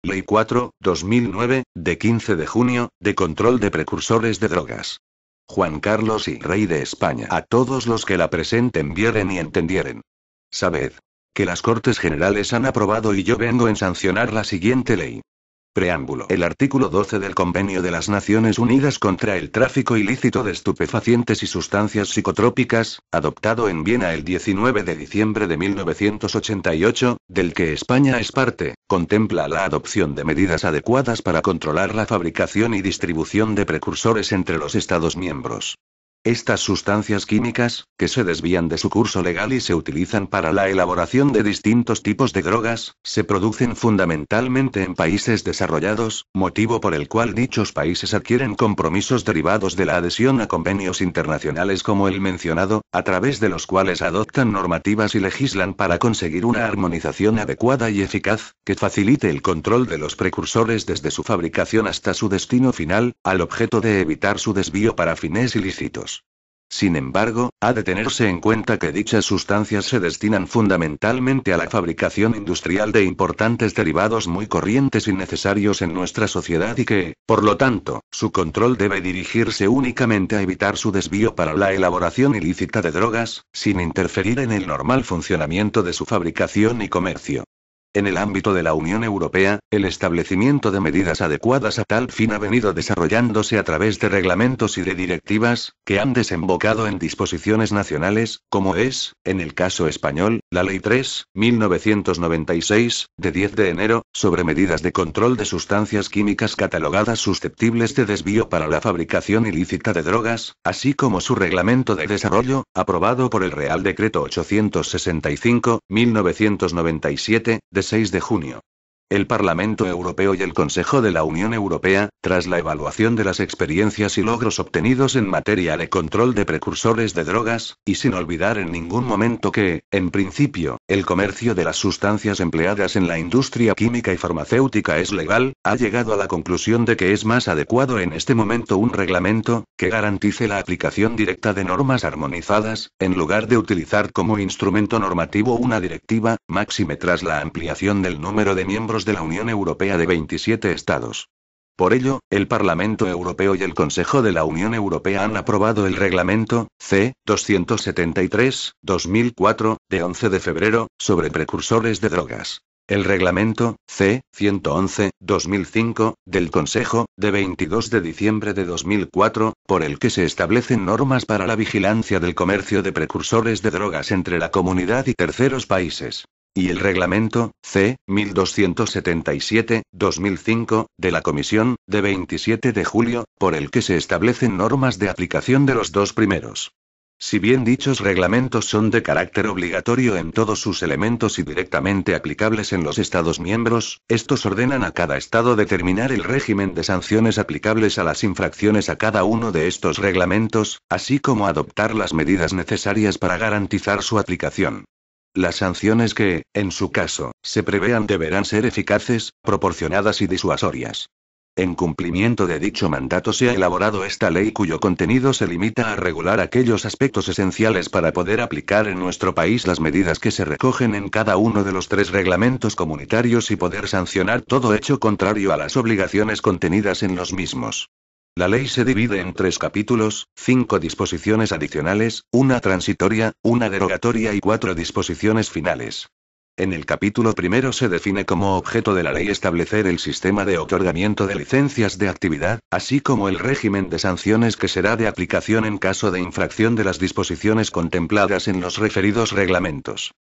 Ley 4/2009, de 15 de junio, de control de precursores de drogas. Juan Carlos y Rey de España. A todos los que la presenten vieren y entendieren. Sabed que las Cortes Generales han aprobado y yo vengo en sancionar la siguiente ley. Preámbulo. El artículo 12 del Convenio de las Naciones Unidas contra el tráfico ilícito de estupefacientes y sustancias psicotrópicas, adoptado en Viena el 19 de diciembre de 1988, del que España es parte, contempla la adopción de medidas adecuadas para controlar la fabricación y distribución de precursores entre los Estados miembros. Estas sustancias químicas, que se desvían de su curso legal y se utilizan para la elaboración de distintos tipos de drogas, se producen fundamentalmente en países desarrollados, motivo por el cual dichos países adquieren compromisos derivados de la adhesión a convenios internacionales como el mencionado, a través de los cuales adoptan normativas y legislan para conseguir una armonización adecuada y eficaz, que facilite el control de los precursores desde su fabricación hasta su destino final, al objeto de evitar su desvío para fines ilícitos. Sin embargo, ha de tenerse en cuenta que dichas sustancias se destinan fundamentalmente a la fabricación industrial de importantes derivados muy corrientes y necesarios en nuestra sociedad y que, por lo tanto, su control debe dirigirse únicamente a evitar su desvío para la elaboración ilícita de drogas, sin interferir en el normal funcionamiento de su fabricación y comercio. En el ámbito de la Unión Europea, el establecimiento de medidas adecuadas a tal fin ha venido desarrollándose a través de reglamentos y de directivas, que han desembocado en disposiciones nacionales, como es, en el caso español, la Ley 3/1996, de 10 de enero, sobre medidas de control de sustancias químicas catalogadas susceptibles de desvío para la fabricación ilícita de drogas, así como su reglamento de desarrollo, aprobado por el Real Decreto 865/1997, de 6 de junio. El Parlamento Europeo y el Consejo de la Unión Europea, tras la evaluación de las experiencias y logros obtenidos en materia de control de precursores de drogas, y sin olvidar en ningún momento que, en principio, el comercio de las sustancias empleadas en la industria química y farmacéutica es legal, ha llegado a la conclusión de que es más adecuado en este momento un reglamento, que garantice la aplicación directa de normas armonizadas, en lugar de utilizar como instrumento normativo una directiva, máxime tras la ampliación del número de miembros de la Unión Europea de 27 Estados. Por ello, el Parlamento Europeo y el Consejo de la Unión Europea han aprobado el Reglamento C. 273/2004, de 11 de febrero, sobre precursores de drogas. El Reglamento C. 111/2005, del Consejo, de 22 de diciembre de 2004, por el que se establecen normas para la vigilancia del comercio de precursores de drogas entre la Comunidad y terceros países. Y el Reglamento C. 1277/2005, de la Comisión, de 27 de julio, por el que se establecen normas de aplicación de los dos primeros. Si bien dichos reglamentos son de carácter obligatorio en todos sus elementos y directamente aplicables en los Estados miembros, estos ordenan a cada Estado determinar el régimen de sanciones aplicables a las infracciones a cada uno de estos reglamentos, así como adoptar las medidas necesarias para garantizar su aplicación. Las sanciones que, en su caso, se prevean deberán ser eficaces, proporcionadas y disuasorias. En cumplimiento de dicho mandato se ha elaborado esta ley cuyo contenido se limita a regular aquellos aspectos esenciales para poder aplicar en nuestro país las medidas que se recogen en cada uno de los 3 reglamentos comunitarios y poder sancionar todo hecho contrario a las obligaciones contenidas en los mismos. La ley se divide en 3 capítulos, 5 disposiciones adicionales, una transitoria, una derogatoria y 4 disposiciones finales. En el capítulo primero se define como objeto de la ley establecer el sistema de otorgamiento de licencias de actividad, así como el régimen de sanciones que será de aplicación en caso de infracción de las disposiciones contempladas en los referidos reglamentos.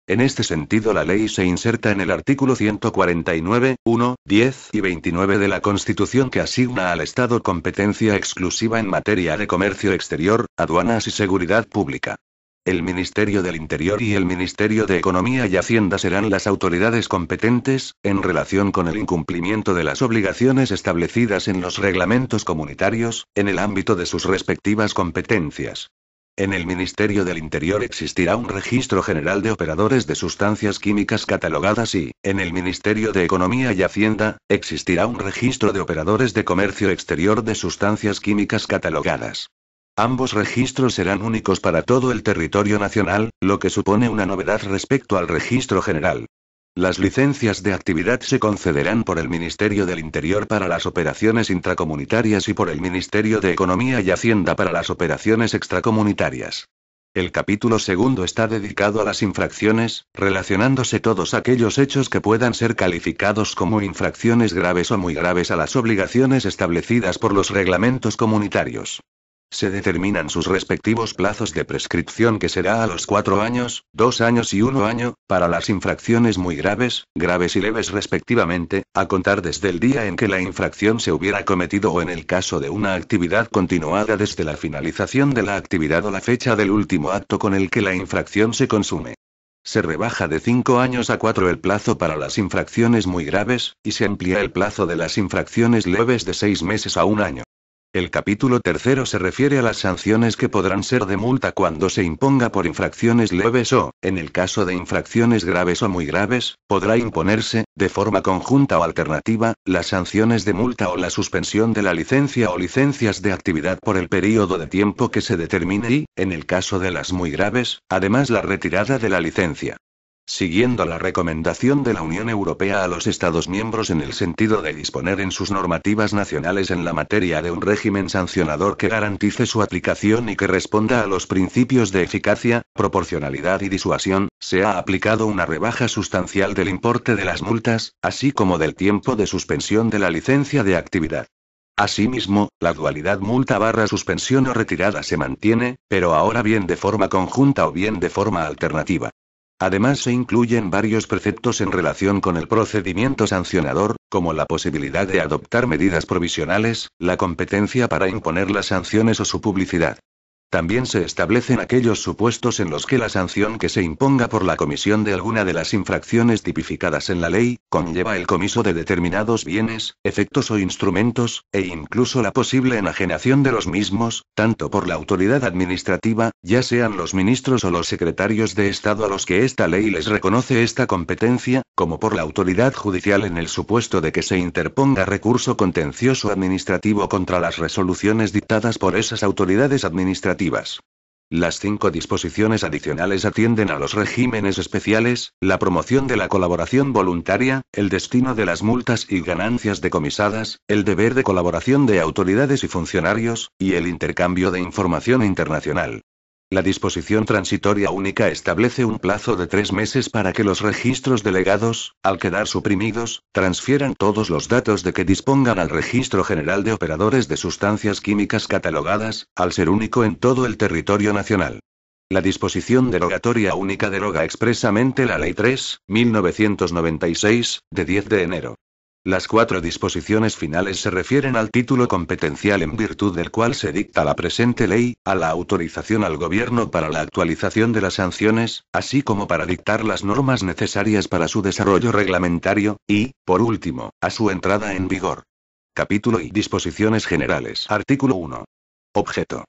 En este sentido, la ley se inserta en el artículo 149, 1, 10 y 29 de la Constitución, que asigna al Estado competencia exclusiva en materia de comercio exterior, aduanas y seguridad pública. El Ministerio del Interior y el Ministerio de Economía y Hacienda serán las autoridades competentes, en relación con el incumplimiento de las obligaciones establecidas en los reglamentos comunitarios, en el ámbito de sus respectivas competencias. En el Ministerio del Interior existirá un registro general de operadores de sustancias químicas catalogadas y, en el Ministerio de Economía y Hacienda, existirá un registro de operadores de comercio exterior de sustancias químicas catalogadas. Ambos registros serán únicos para todo el territorio nacional, lo que supone una novedad respecto al registro general. Las licencias de actividad se concederán por el Ministerio del Interior para las operaciones intracomunitarias y por el Ministerio de Economía y Hacienda para las operaciones extracomunitarias. El capítulo segundo está dedicado a las infracciones, relacionándose todos aquellos hechos que puedan ser calificados como infracciones graves o muy graves a las obligaciones establecidas por los reglamentos comunitarios. Se determinan sus respectivos plazos de prescripción, que será a los 4 años, 2 años y 1 año, para las infracciones muy graves, graves y leves respectivamente, a contar desde el día en que la infracción se hubiera cometido o en el caso de una actividad continuada desde la finalización de la actividad o la fecha del último acto con el que la infracción se consume. Se rebaja de 5 años a 4 el plazo para las infracciones muy graves, y se amplía el plazo de las infracciones leves de 6 meses a 1 año. El capítulo tercero se refiere a las sanciones que podrán ser de multa cuando se imponga por infracciones leves o, en el caso de infracciones graves o muy graves, podrá imponerse, de forma conjunta o alternativa, las sanciones de multa o la suspensión de la licencia o licencias de actividad por el período de tiempo que se determine y, en el caso de las muy graves, además la retirada de la licencia. Siguiendo la recomendación de la Unión Europea a los Estados miembros en el sentido de disponer en sus normativas nacionales en la materia de un régimen sancionador que garantice su aplicación y que responda a los principios de eficacia, proporcionalidad y disuasión, se ha aplicado una rebaja sustancial del importe de las multas, así como del tiempo de suspensión de la licencia de actividad. Asimismo, la dualidad multa/suspensión o retirada se mantiene, pero ahora bien de forma conjunta o bien de forma alternativa. Además se incluyen varios preceptos en relación con el procedimiento sancionador, como la posibilidad de adoptar medidas provisionales, la competencia para imponer las sanciones o su publicidad. También se establecen aquellos supuestos en los que la sanción que se imponga por la comisión de alguna de las infracciones tipificadas en la ley, conlleva el comiso de determinados bienes, efectos o instrumentos, e incluso la posible enajenación de los mismos, tanto por la autoridad administrativa, ya sean los ministros o los secretarios de Estado a los que esta ley les reconoce esta competencia, como por la autoridad judicial en el supuesto de que se interponga recurso contencioso administrativo contra las resoluciones dictadas por esas autoridades administrativas. Las 5 disposiciones adicionales atienden a los regímenes especiales, la promoción de la colaboración voluntaria, el destino de las multas y ganancias decomisadas, el deber de colaboración de autoridades y funcionarios, y el intercambio de información internacional. La disposición transitoria única establece un plazo de 3 meses para que los registros delegados, al quedar suprimidos, transfieran todos los datos de que dispongan al Registro General de Operadores de Sustancias Químicas Catalogadas, al ser único en todo el territorio nacional. La disposición derogatoria única deroga expresamente la Ley 3.1996, de 10 de enero. Las 4 disposiciones finales se refieren al título competencial en virtud del cual se dicta la presente ley, a la autorización al Gobierno para la actualización de las sanciones, así como para dictar las normas necesarias para su desarrollo reglamentario, y, por último, a su entrada en vigor. Capítulo y disposiciones generales. Artículo 1. Objeto.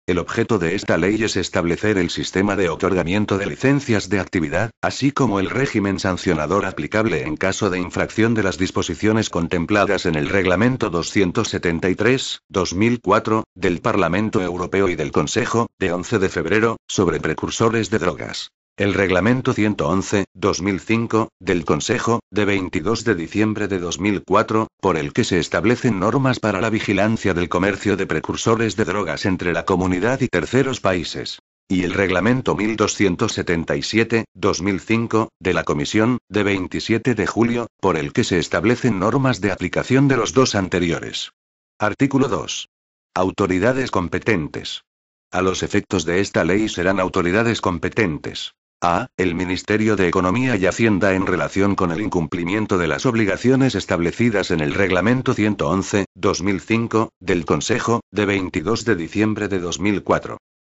El objeto de esta ley es establecer el sistema de otorgamiento de licencias de actividad, así como el régimen sancionador aplicable en caso de infracción de las disposiciones contempladas en el Reglamento 273/2004, del Parlamento Europeo y del Consejo, de 11 de febrero, sobre precursores de drogas. El Reglamento 111/2005, del Consejo, de 22 de diciembre de 2004, por el que se establecen normas para la vigilancia del comercio de precursores de drogas entre la comunidad y terceros países. Y el Reglamento 1277/2005, de la Comisión, de 27 de julio, por el que se establecen normas de aplicación de los dos anteriores. Artículo 2. Autoridades competentes. A los efectos de esta ley serán autoridades competentes. A. El Ministerio de Economía y Hacienda en relación con el incumplimiento de las obligaciones establecidas en el Reglamento 111/2005, del Consejo, de 22 de diciembre de 2004.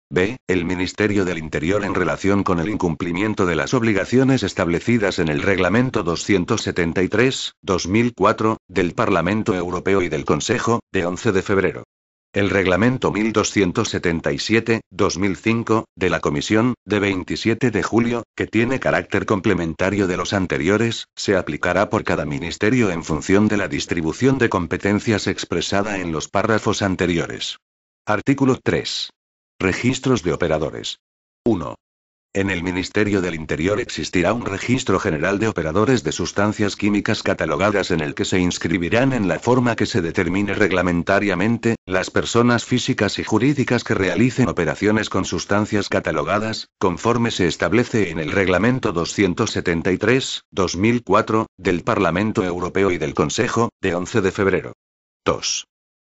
B. El Ministerio del Interior en relación con el incumplimiento de las obligaciones establecidas en el Reglamento 273/2004, del Parlamento Europeo y del Consejo, de 11 de febrero. El Reglamento 1277/2005, de la Comisión, de 27 de julio, que tiene carácter complementario de los anteriores, se aplicará por cada ministerio en función de la distribución de competencias expresada en los párrafos anteriores. Artículo 3. Registros de operadores. 1. En el Ministerio del Interior existirá un registro general de operadores de sustancias químicas catalogadas en el que se inscribirán en la forma que se determine reglamentariamente, las personas físicas y jurídicas que realicen operaciones con sustancias catalogadas, conforme se establece en el Reglamento 273/2004, del Parlamento Europeo y del Consejo, de 11 de febrero. 2.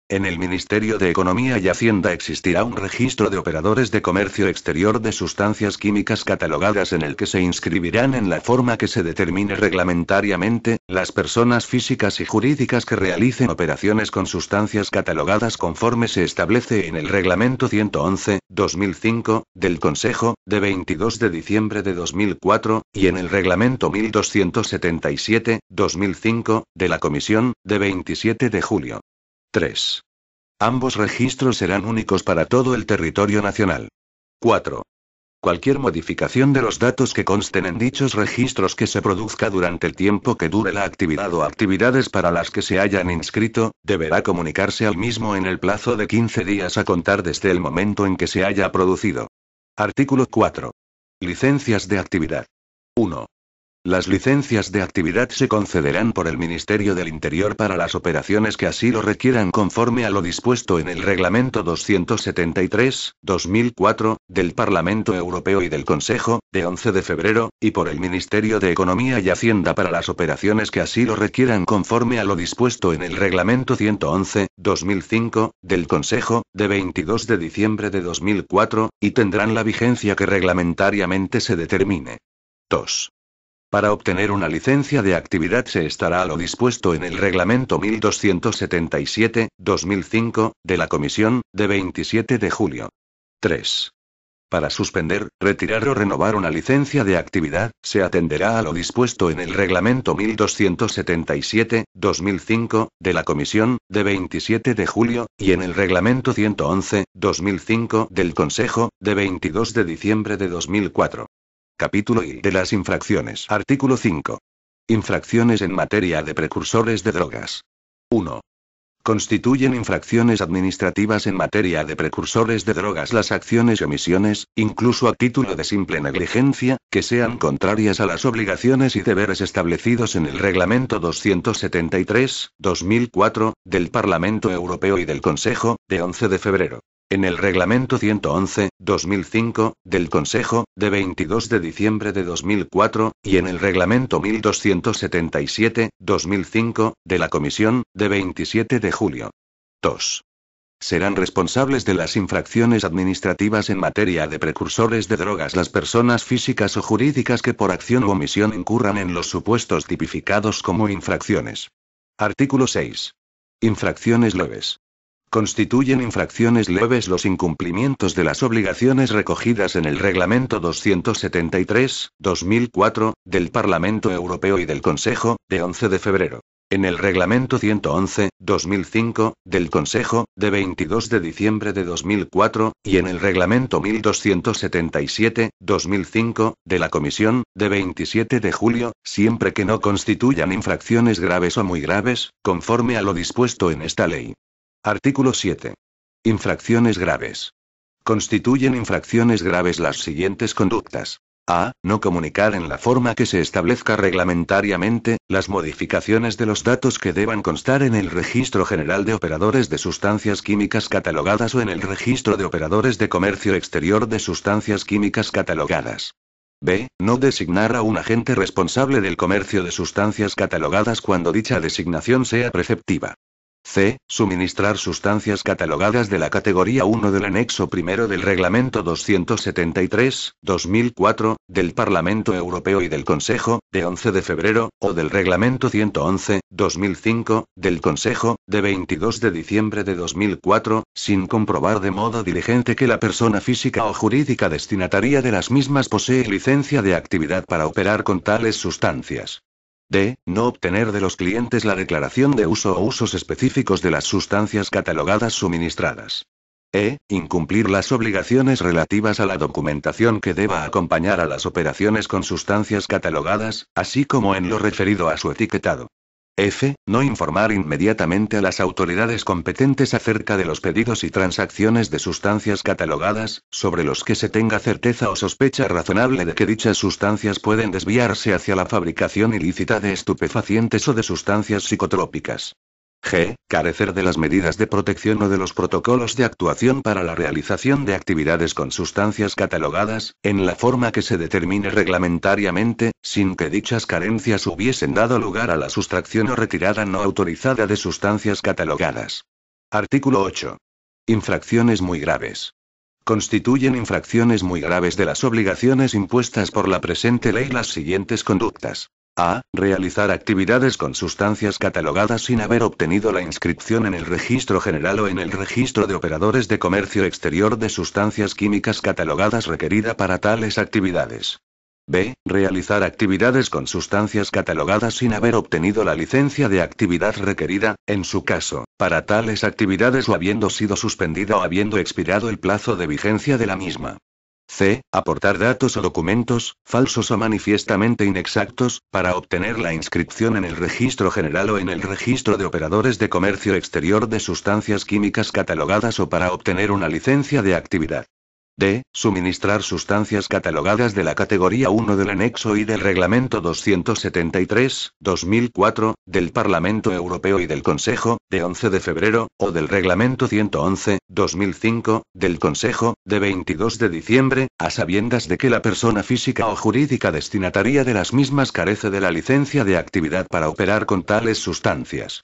En el Ministerio de Economía y Hacienda existirá un registro de operadores de comercio exterior de sustancias químicas catalogadas en el que se inscribirán en la forma que se determine reglamentariamente, las personas físicas y jurídicas que realicen operaciones con sustancias catalogadas conforme se establece en el Reglamento 111/2005, del Consejo, de 22 de diciembre de 2004, y en el Reglamento 1277/2005, de la Comisión, de 27 de julio. 3. Ambos registros serán únicos para todo el territorio nacional. 4. Cualquier modificación de los datos que consten en dichos registros que se produzca durante el tiempo que dure la actividad o actividades para las que se hayan inscrito, deberá comunicarse al mismo en el plazo de 15 días a contar desde el momento en que se haya producido. Artículo 4. Licencias de actividad. 1. Las licencias de actividad se concederán por el Ministerio del Interior para las operaciones que así lo requieran conforme a lo dispuesto en el Reglamento 273/2004, del Parlamento Europeo y del Consejo, de 11 de febrero, y por el Ministerio de Economía y Hacienda para las operaciones que así lo requieran conforme a lo dispuesto en el Reglamento 111/2005, del Consejo, de 22 de diciembre de 2004, y tendrán la vigencia que reglamentariamente se determine. 2. Para obtener una licencia de actividad se estará a lo dispuesto en el Reglamento 1277/2005, de la Comisión, de 27 de julio. 3. Para suspender, retirar o renovar una licencia de actividad, se atenderá a lo dispuesto en el Reglamento 1277/2005, de la Comisión, de 27 de julio, y en el Reglamento 111/2005, del Consejo, de 22 de diciembre de 2004. Capítulo I de las infracciones. Artículo 5. Infracciones en materia de precursores de drogas. 1. Constituyen infracciones administrativas en materia de precursores de drogas las acciones y omisiones, incluso a título de simple negligencia, que sean contrarias a las obligaciones y deberes establecidos en el Reglamento 273/2004, del Parlamento Europeo y del Consejo, de 11 de febrero. En el Reglamento 111/2005, del Consejo, de 22 de diciembre de 2004, y en el Reglamento 1277/2005, de la Comisión, de 27 de julio. 2. Serán responsables de las infracciones administrativas en materia de precursores de drogas las personas físicas o jurídicas que por acción u omisión incurran en los supuestos tipificados como infracciones. Artículo 6. Infracciones leves. Constituyen infracciones leves los incumplimientos de las obligaciones recogidas en el Reglamento 273/2004, del Parlamento Europeo y del Consejo, de 11 de febrero. En el Reglamento 111/2005, del Consejo, de 22 de diciembre de 2004, y en el Reglamento 1277/2005, de la Comisión, de 27 de julio, siempre que no constituyan infracciones graves o muy graves, conforme a lo dispuesto en esta ley. Artículo 7. Infracciones graves. Constituyen infracciones graves las siguientes conductas. A. No comunicar en la forma que se establezca reglamentariamente, las modificaciones de los datos que deban constar en el Registro General de Operadores de Sustancias Químicas Catalogadas o en el Registro de Operadores de Comercio Exterior de Sustancias Químicas Catalogadas. B. No designar a un agente responsable del comercio de sustancias catalogadas cuando dicha designación sea preceptiva. C. Suministrar sustancias catalogadas de la categoría 1 del anexo primero del Reglamento 273/2004, del Parlamento Europeo y del Consejo, de 11 de febrero, o del Reglamento 111/2005, del Consejo, de 22 de diciembre de 2004, sin comprobar de modo diligente que la persona física o jurídica destinataria de las mismas posee licencia de actividad para operar con tales sustancias. D. No obtener de los clientes la declaración de uso o usos específicos de las sustancias catalogadas suministradas. E. Incumplir las obligaciones relativas a la documentación que deba acompañar a las operaciones con sustancias catalogadas, así como en lo referido a su etiquetado. F. No informar inmediatamente a las autoridades competentes acerca de los pedidos y transacciones de sustancias catalogadas, sobre los que se tenga certeza o sospecha razonable de que dichas sustancias pueden desviarse hacia la fabricación ilícita de estupefacientes o de sustancias psicotrópicas. G. Carecer de las medidas de protección o de los protocolos de actuación para la realización de actividades con sustancias catalogadas, en la forma que se determine reglamentariamente, sin que dichas carencias hubiesen dado lugar a la sustracción o retirada no autorizada de sustancias catalogadas. Artículo 8. Infracciones muy graves. Constituyen infracciones muy graves de las obligaciones impuestas por la presente ley las siguientes conductas. A. Realizar actividades con sustancias catalogadas sin haber obtenido la inscripción en el Registro General o en el Registro de Operadores de Comercio Exterior de Sustancias Químicas catalogadas requerida para tales actividades. B. Realizar actividades con sustancias catalogadas sin haber obtenido la licencia de actividad requerida, en su caso, para tales actividades o habiendo sido suspendida o habiendo expirado el plazo de vigencia de la misma. C. Aportar datos o documentos, falsos o manifiestamente inexactos, para obtener la inscripción en el Registro General o en el Registro de Operadores de Comercio Exterior de Sustancias Químicas catalogadas o para obtener una licencia de actividad. D. Suministrar sustancias catalogadas de la categoría 1 del anexo I del Reglamento 273/2004, del Parlamento Europeo y del Consejo, de 11 de febrero, o del Reglamento 111/2005, del Consejo, de 22 de diciembre, a sabiendas de que la persona física o jurídica destinataria de las mismas carece de la licencia de actividad para operar con tales sustancias.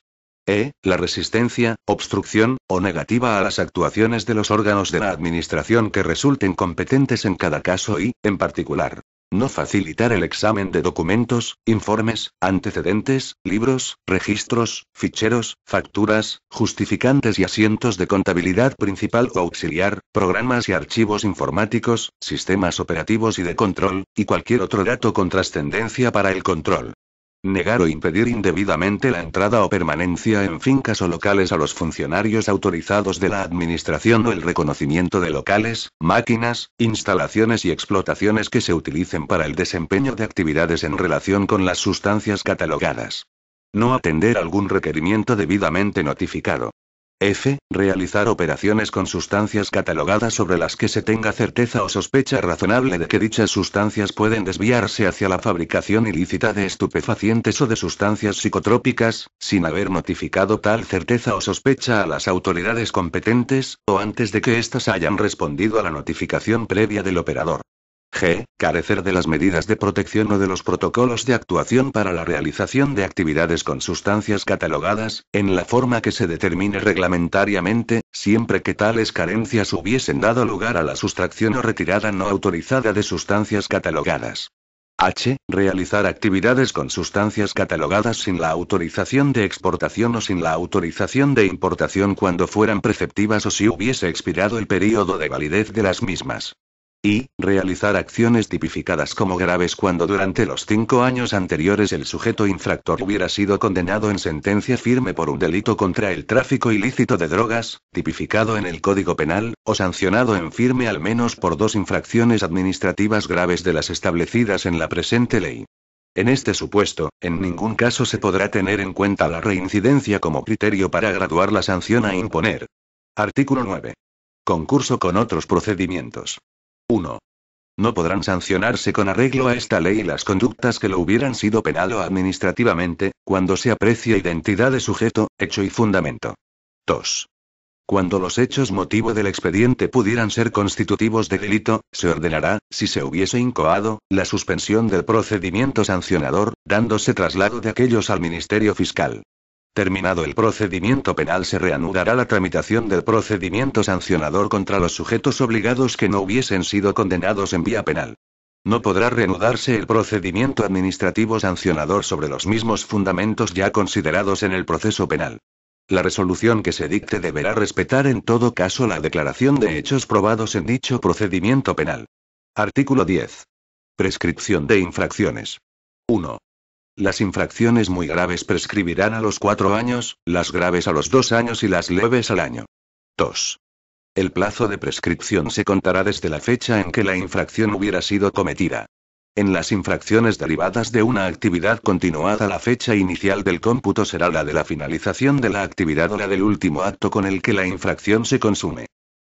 E. La resistencia, obstrucción, o negativa a las actuaciones de los órganos de la Administración que resulten competentes en cada caso y, en particular, no facilitar el examen de documentos, informes, antecedentes, libros, registros, ficheros, facturas, justificantes y asientos de contabilidad principal o auxiliar, programas y archivos informáticos, sistemas operativos y de control, y cualquier otro dato con trascendencia para el control. Negar o impedir indebidamente la entrada o permanencia en fincas o locales a los funcionarios autorizados de la Administración o el reconocimiento de locales, máquinas, instalaciones y explotaciones que se utilicen para el desempeño de actividades en relación con las sustancias catalogadas. No atender algún requerimiento debidamente notificado. F. Realizar operaciones con sustancias catalogadas sobre las que se tenga certeza o sospecha razonable de que dichas sustancias pueden desviarse hacia la fabricación ilícita de estupefacientes o de sustancias psicotrópicas, sin haber notificado tal certeza o sospecha a las autoridades competentes, o antes de que éstas hayan respondido a la notificación previa del operador. G. Carecer de las medidas de protección o de los protocolos de actuación para la realización de actividades con sustancias catalogadas, en la forma que se determine reglamentariamente, siempre que tales carencias hubiesen dado lugar a la sustracción o retirada no autorizada de sustancias catalogadas. H. Realizar actividades con sustancias catalogadas sin la autorización de exportación o sin la autorización de importación cuando fueran preceptivas o si hubiese expirado el período de validez de las mismas. Y, realizar acciones tipificadas como graves cuando durante los 5 años anteriores el sujeto infractor hubiera sido condenado en sentencia firme por un delito contra el tráfico ilícito de drogas, tipificado en el Código Penal, o sancionado en firme al menos por 2 infracciones administrativas graves de las establecidas en la presente ley. En este supuesto, en ningún caso se podrá tener en cuenta la reincidencia como criterio para graduar la sanción a imponer. Artículo 9. Concurso con otros procedimientos. 1. No podrán sancionarse con arreglo a esta ley las conductas que lo hubieran sido penal o administrativamente, cuando se aprecie identidad de sujeto, hecho y fundamento. 2. Cuando los hechos motivo del expediente pudieran ser constitutivos de delito, se ordenará, si se hubiese incoado, la suspensión del procedimiento sancionador, dándose traslado de aquellos al Ministerio Fiscal. Terminado el procedimiento penal se reanudará la tramitación del procedimiento sancionador contra los sujetos obligados que no hubiesen sido condenados en vía penal. No podrá reanudarse el procedimiento administrativo sancionador sobre los mismos fundamentos ya considerados en el proceso penal. La resolución que se dicte deberá respetar en todo caso la declaración de hechos probados en dicho procedimiento penal. Artículo 10. Prescripción de infracciones. 1. Las infracciones muy graves prescribirán a los 4 años, las graves a los 2 años y las leves al año. 2. El plazo de prescripción se contará desde la fecha en que la infracción hubiera sido cometida. En las infracciones derivadas de una actividad continuada, la fecha inicial del cómputo será la de la finalización de la actividad o la del último acto con el que la infracción se consume.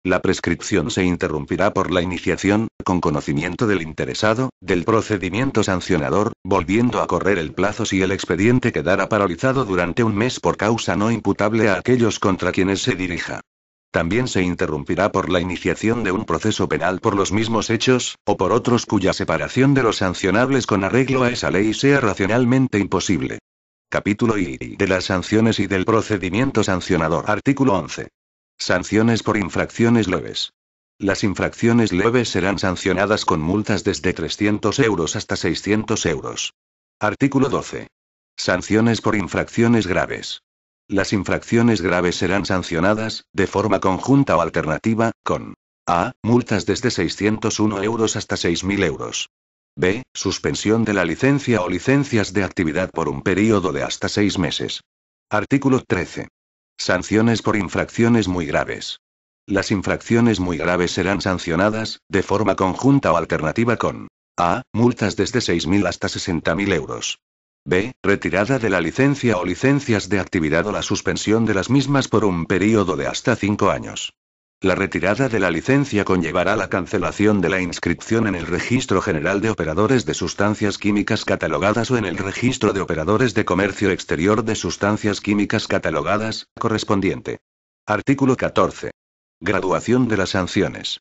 La prescripción se interrumpirá por la iniciación, con conocimiento del interesado, del procedimiento sancionador, volviendo a correr el plazo si el expediente quedara paralizado durante un mes por causa no imputable a aquellos contra quienes se dirija. También se interrumpirá por la iniciación de un proceso penal por los mismos hechos, o por otros cuya separación de los sancionables con arreglo a esa ley sea racionalmente imposible. Capítulo I de las sanciones y del procedimiento sancionador. Artículo 11. Sanciones por infracciones leves. Las infracciones leves serán sancionadas con multas desde 300 euros hasta 600 euros. Artículo 12. Sanciones por infracciones graves. Las infracciones graves serán sancionadas, de forma conjunta o alternativa, con a. Multas desde 601 euros hasta 6.000 euros. b. Suspensión de la licencia o licencias de actividad por un período de hasta 6 meses. Artículo 13. Sanciones por infracciones muy graves. Las infracciones muy graves serán sancionadas, de forma conjunta o alternativa con a. Multas desde 6.000 hasta 60.000 euros. b. Retirada de la licencia o licencias de actividad o la suspensión de las mismas por un período de hasta 5 años. La retirada de la licencia conllevará la cancelación de la inscripción en el Registro General de Operadores de Sustancias Químicas Catalogadas o en el Registro de Operadores de Comercio Exterior de Sustancias Químicas Catalogadas, correspondiente. Artículo 14. Graduación de las sanciones.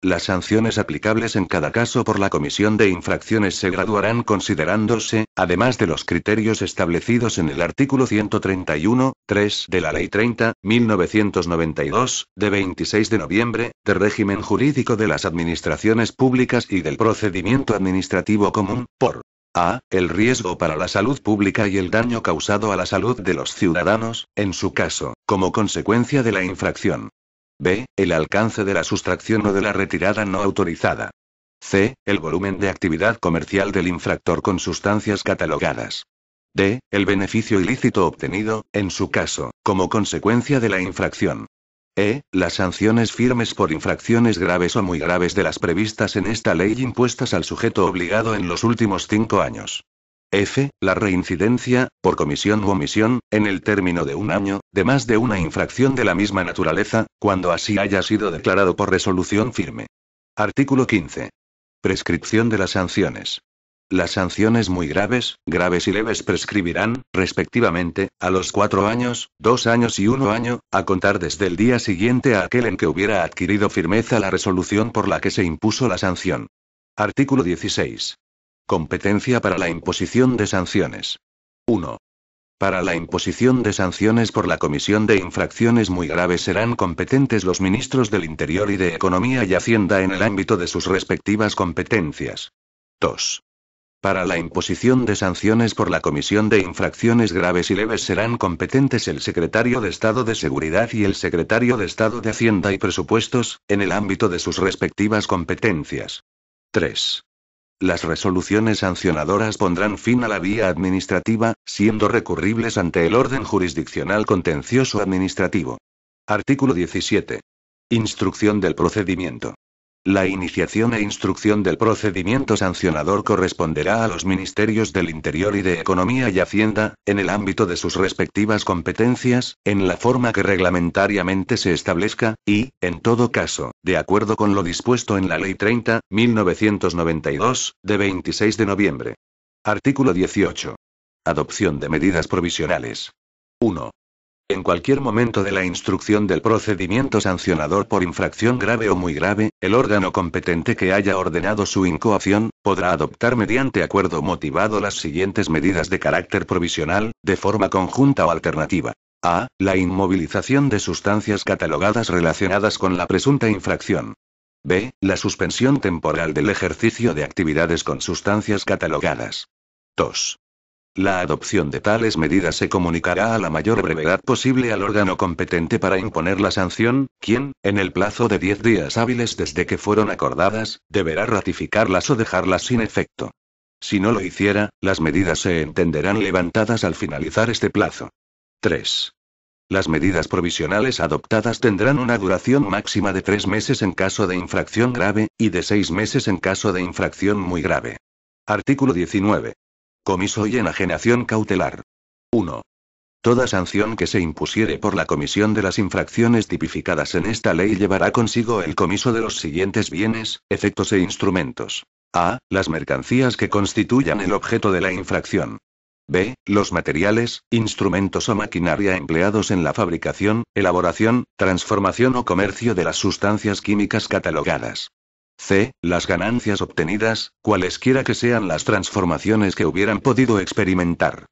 Las sanciones aplicables en cada caso por la comisión de infracciones se graduarán considerándose, además de los criterios establecidos en el artículo 131.3 de la Ley 30.1992, de 26 de noviembre, de régimen jurídico de las administraciones públicas y del procedimiento administrativo común, por a. El riesgo para la salud pública y el daño causado a la salud de los ciudadanos, en su caso, como consecuencia de la infracción. b. El alcance de la sustracción o de la retirada no autorizada. c. El volumen de actividad comercial del infractor con sustancias catalogadas. d. El beneficio ilícito obtenido, en su caso, como consecuencia de la infracción. e. Las sanciones firmes por infracciones graves o muy graves de las previstas en esta ley impuestas al sujeto obligado en los últimos 5 años. f. La reincidencia, por comisión u omisión, en el término de un año, de más de una infracción de la misma naturaleza, cuando así haya sido declarado por resolución firme. Artículo 15. Prescripción de las sanciones. Las sanciones muy graves, graves y leves prescribirán, respectivamente, a los 4 años, 2 años y 1 año, a contar desde el día siguiente a aquel en que hubiera adquirido firmeza la resolución por la que se impuso la sanción. Artículo 16. Competencia para la imposición de sanciones. 1. Para la imposición de sanciones por la comisión de infracciones muy graves serán competentes los ministros del Interior y de Economía y Hacienda en el ámbito de sus respectivas competencias. 2. Para la imposición de sanciones por la comisión de infracciones graves y leves serán competentes el secretario de Estado de Seguridad y el secretario de Estado de Hacienda y Presupuestos, en el ámbito de sus respectivas competencias. 3. Las resoluciones sancionadoras pondrán fin a la vía administrativa, siendo recurribles ante el orden jurisdiccional contencioso administrativo. Artículo 17. Instrucción del procedimiento. La iniciación e instrucción del procedimiento sancionador corresponderá a los Ministerios del Interior y de Economía y Hacienda, en el ámbito de sus respectivas competencias, en la forma que reglamentariamente se establezca, y, en todo caso, de acuerdo con lo dispuesto en la Ley 30.1992, de 26 de noviembre. Artículo 18. Adopción de medidas provisionales. 1. En cualquier momento de la instrucción del procedimiento sancionador por infracción grave o muy grave, el órgano competente que haya ordenado su incoación, podrá adoptar mediante acuerdo motivado las siguientes medidas de carácter provisional, de forma conjunta o alternativa. A. La inmovilización de sustancias catalogadas relacionadas con la presunta infracción. B. La suspensión temporal del ejercicio de actividades con sustancias catalogadas. 2. La adopción de tales medidas se comunicará a la mayor brevedad posible al órgano competente para imponer la sanción, quien, en el plazo de 10 días hábiles desde que fueron acordadas, deberá ratificarlas o dejarlas sin efecto. Si no lo hiciera, las medidas se entenderán levantadas al finalizar este plazo. 3. Las medidas provisionales adoptadas tendrán una duración máxima de 3 meses en caso de infracción grave, y de 6 meses en caso de infracción muy grave. Artículo 19. Comiso y enajenación cautelar. 1. Toda sanción que se impusiere por la comisión de las infracciones tipificadas en esta ley llevará consigo el comiso de los siguientes bienes, efectos e instrumentos. A. Las mercancías que constituyan el objeto de la infracción. B. Los materiales, instrumentos o maquinaria empleados en la fabricación, elaboración, transformación o comercio de las sustancias químicas catalogadas. C. Las ganancias obtenidas, cualesquiera que sean las transformaciones que hubieran podido experimentar.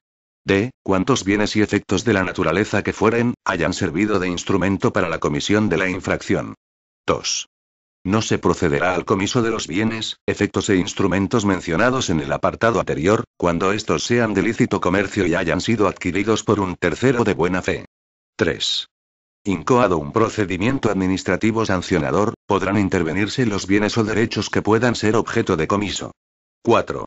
D. Cuantos bienes y efectos de la naturaleza que fueren, hayan servido de instrumento para la comisión de la infracción. 2. No se procederá al comiso de los bienes, efectos e instrumentos mencionados en el apartado anterior, cuando estos sean de lícito comercio y hayan sido adquiridos por un tercero de buena fe. 3. Incoado un procedimiento administrativo sancionador, podrán intervenirse los bienes o derechos que puedan ser objeto de comiso. 4.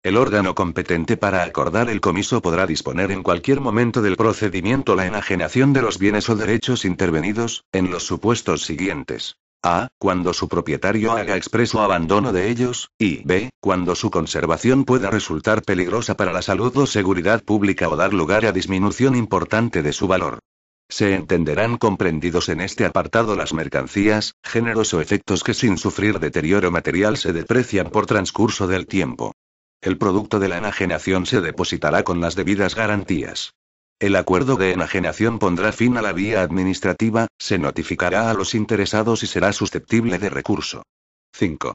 El órgano competente para acordar el comiso podrá disponer en cualquier momento del procedimiento la enajenación de los bienes o derechos intervenidos, en los supuestos siguientes. A. Cuando su propietario haga expreso abandono de ellos, y B. Cuando su conservación pueda resultar peligrosa para la salud o seguridad pública o dar lugar a disminución importante de su valor. Se entenderán comprendidos en este apartado las mercancías, géneros o efectos que sin sufrir deterioro material se deprecian por transcurso del tiempo. El producto de la enajenación se depositará con las debidas garantías. El acuerdo de enajenación pondrá fin a la vía administrativa, se notificará a los interesados y será susceptible de recurso. 5.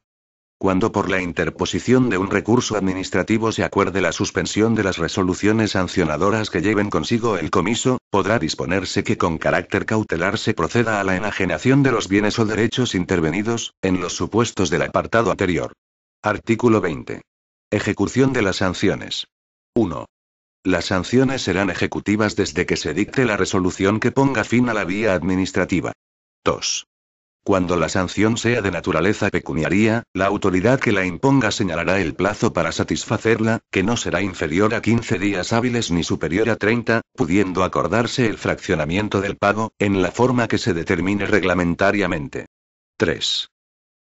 Cuando por la interposición de un recurso administrativo se acuerde la suspensión de las resoluciones sancionadoras que lleven consigo el comiso, podrá disponerse que con carácter cautelar se proceda a la enajenación de los bienes o derechos intervenidos, en los supuestos del apartado anterior. Artículo 20. Ejecución de las sanciones. 1. Las sanciones serán ejecutivas desde que se dicte la resolución que ponga fin a la vía administrativa. 2. Cuando la sanción sea de naturaleza pecuniaria, la autoridad que la imponga señalará el plazo para satisfacerla, que no será inferior a 15 días hábiles ni superior a 30, pudiendo acordarse el fraccionamiento del pago, en la forma que se determine reglamentariamente. 3.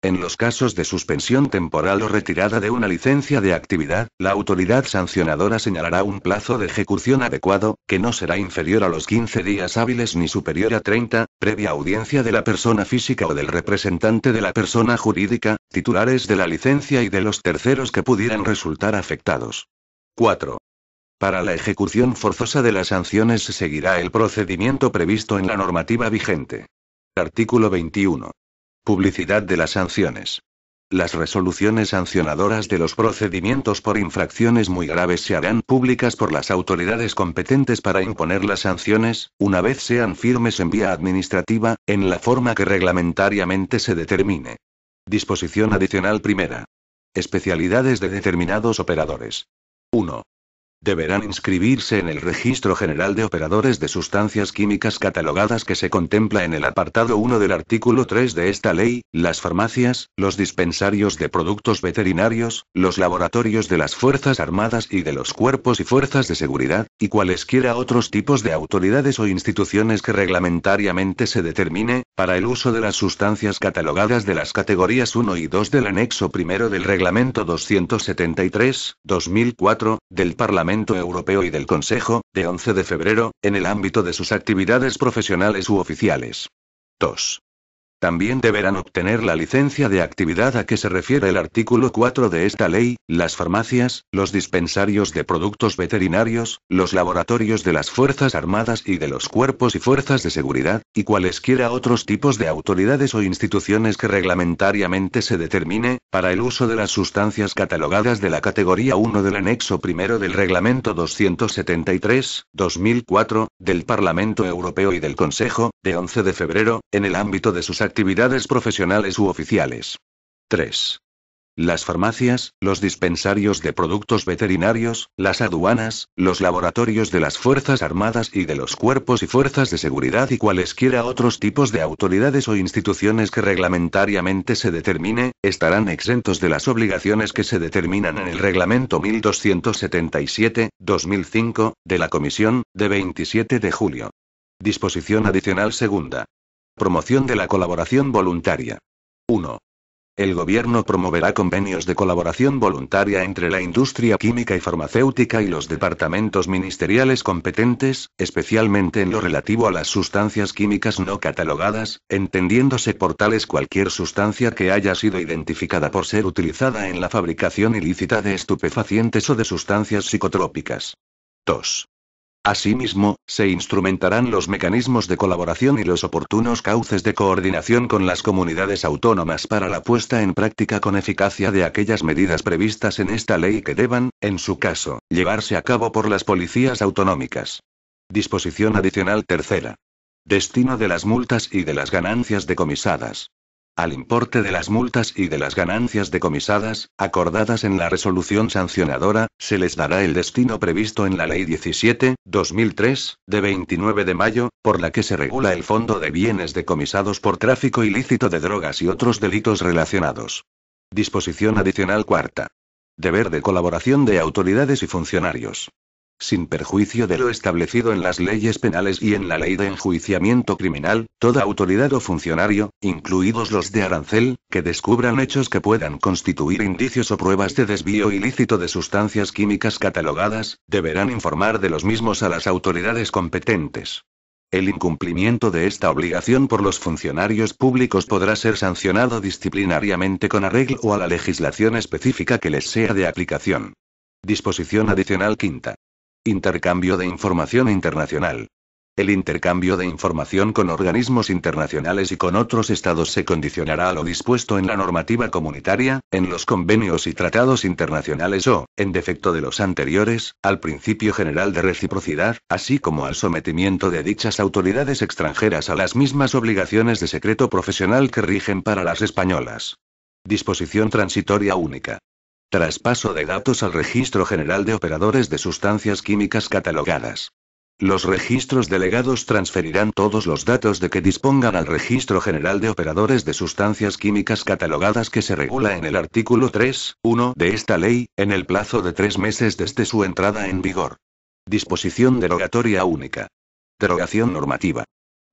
En los casos de suspensión temporal o retirada de una licencia de actividad, la autoridad sancionadora señalará un plazo de ejecución adecuado, que no será inferior a los 15 días hábiles ni superior a 30, previa audiencia de la persona física o del representante de la persona jurídica, titulares de la licencia y de los terceros que pudieran resultar afectados. 4. Para la ejecución forzosa de las sanciones se seguirá el procedimiento previsto en la normativa vigente. Artículo 21. Publicidad de las sanciones. Las resoluciones sancionadoras de los procedimientos por infracciones muy graves se harán públicas por las autoridades competentes para imponer las sanciones, una vez sean firmes en vía administrativa, en la forma que reglamentariamente se determine. Disposición adicional primera. Especialidades de determinados operadores. 1. Deberán inscribirse en el Registro General de Operadores de Sustancias Químicas Catalogadas que se contempla en el apartado 1 del artículo 3 de esta ley, las farmacias, los dispensarios de productos veterinarios, los laboratorios de las Fuerzas Armadas y de los cuerpos y fuerzas de seguridad, y cualesquiera otros tipos de autoridades o instituciones que reglamentariamente se determine, para el uso de las sustancias catalogadas de las categorías 1 y 2 del anexo primero del Reglamento 273/2004, del Parlamento Europeo y del Consejo, de 11 de febrero, en el ámbito de sus actividades profesionales u oficiales. 2. También deberán obtener la licencia de actividad a que se refiere el artículo 4 de esta ley, las farmacias, los dispensarios de productos veterinarios, los laboratorios de las Fuerzas Armadas y de los cuerpos y fuerzas de seguridad, y cualesquiera otros tipos de autoridades o instituciones que reglamentariamente se determine, para el uso de las sustancias catalogadas de la categoría 1 del anexo primero del Reglamento 273/2004, del Parlamento Europeo y del Consejo, de 11 de febrero, en el ámbito de sus actividades profesionales u oficiales. 3. Las farmacias, los dispensarios de productos veterinarios, las aduanas, los laboratorios de las Fuerzas Armadas y de los cuerpos y fuerzas de seguridad y cualesquiera otros tipos de autoridades o instituciones que reglamentariamente se determine, estarán exentos de las obligaciones que se determinan en el Reglamento 1277/2005, de la Comisión, de 27 de julio. Disposición adicional segunda. Promoción de la colaboración voluntaria. 1. El gobierno promoverá convenios de colaboración voluntaria entre la industria química y farmacéutica y los departamentos ministeriales competentes, especialmente en lo relativo a las sustancias químicas no catalogadas, entendiéndose por tales cualquier sustancia que haya sido identificada por ser utilizada en la fabricación ilícita de estupefacientes o de sustancias psicotrópicas. 2. Asimismo, se instrumentarán los mecanismos de colaboración y los oportunos cauces de coordinación con las comunidades autónomas para la puesta en práctica con eficacia de aquellas medidas previstas en esta ley que deban, en su caso, llevarse a cabo por las policías autonómicas. Disposición adicional tercera. Destino de las multas y de las ganancias decomisadas. Al importe de las multas y de las ganancias decomisadas, acordadas en la resolución sancionadora, se les dará el destino previsto en la Ley 17/2003, de 29 de mayo, por la que se regula el Fondo de Bienes Decomisados por tráfico ilícito de drogas y otros delitos relacionados. Disposición adicional cuarta. Deber de colaboración de autoridades y funcionarios. Sin perjuicio de lo establecido en las leyes penales y en la ley de enjuiciamiento criminal, toda autoridad o funcionario, incluidos los de arancel, que descubran hechos que puedan constituir indicios o pruebas de desvío ilícito de sustancias químicas catalogadas, deberán informar de los mismos a las autoridades competentes. El incumplimiento de esta obligación por los funcionarios públicos podrá ser sancionado disciplinariamente con arreglo a la legislación específica que les sea de aplicación. Disposición adicional quinta. Intercambio de información internacional. El intercambio de información con organismos internacionales y con otros estados se condicionará a lo dispuesto en la normativa comunitaria, en los convenios y tratados internacionales o, en defecto de los anteriores, al principio general de reciprocidad, así como al sometimiento de dichas autoridades extranjeras a las mismas obligaciones de secreto profesional que rigen para las españolas. Disposición transitoria única. Traspaso de datos al Registro General de Operadores de Sustancias Químicas Catalogadas. Los registros delegados transferirán todos los datos de que dispongan al Registro General de Operadores de Sustancias Químicas Catalogadas que se regula en el artículo 3.1 de esta ley, en el plazo de 3 meses desde su entrada en vigor. Disposición derogatoria única. Derogación normativa.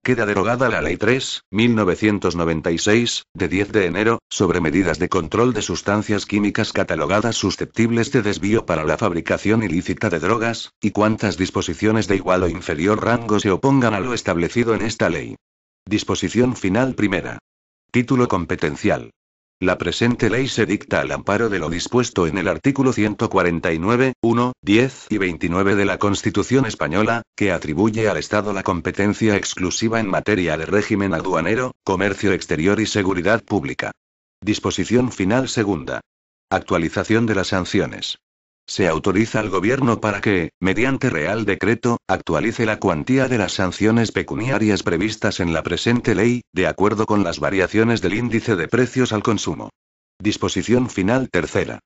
Queda derogada la Ley 3.1996, de 10 de enero, sobre medidas de control de sustancias químicas catalogadas susceptibles de desvío para la fabricación ilícita de drogas, y cuantas disposiciones de igual o inferior rango se opongan a lo establecido en esta ley. Disposición final primera. Título competencial. La presente ley se dicta al amparo de lo dispuesto en el artículo 149, 1, 10 y 29 de la Constitución española, que atribuye al Estado la competencia exclusiva en materia de régimen aduanero, comercio exterior y seguridad pública. Disposición final segunda. Actualización de las sanciones. Se autoriza al Gobierno para que, mediante Real Decreto, actualice la cuantía de las sanciones pecuniarias previstas en la presente ley, de acuerdo con las variaciones del índice de precios al consumo. Disposición final tercera.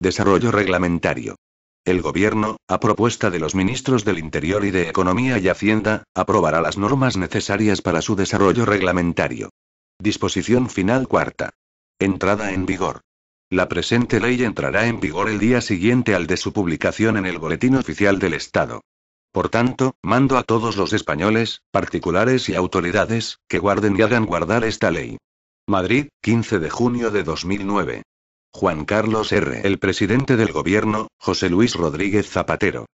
Desarrollo reglamentario. El Gobierno, a propuesta de los ministros del Interior y de Economía y Hacienda, aprobará las normas necesarias para su desarrollo reglamentario. Disposición final cuarta. Entrada en vigor. La presente ley entrará en vigor el día siguiente al de su publicación en el Boletín Oficial del Estado. Por tanto, mando a todos los españoles, particulares y autoridades, que guarden y hagan guardar esta ley. Madrid, 15 de junio de 2009. Juan Carlos R. El presidente del Gobierno, José Luis Rodríguez Zapatero.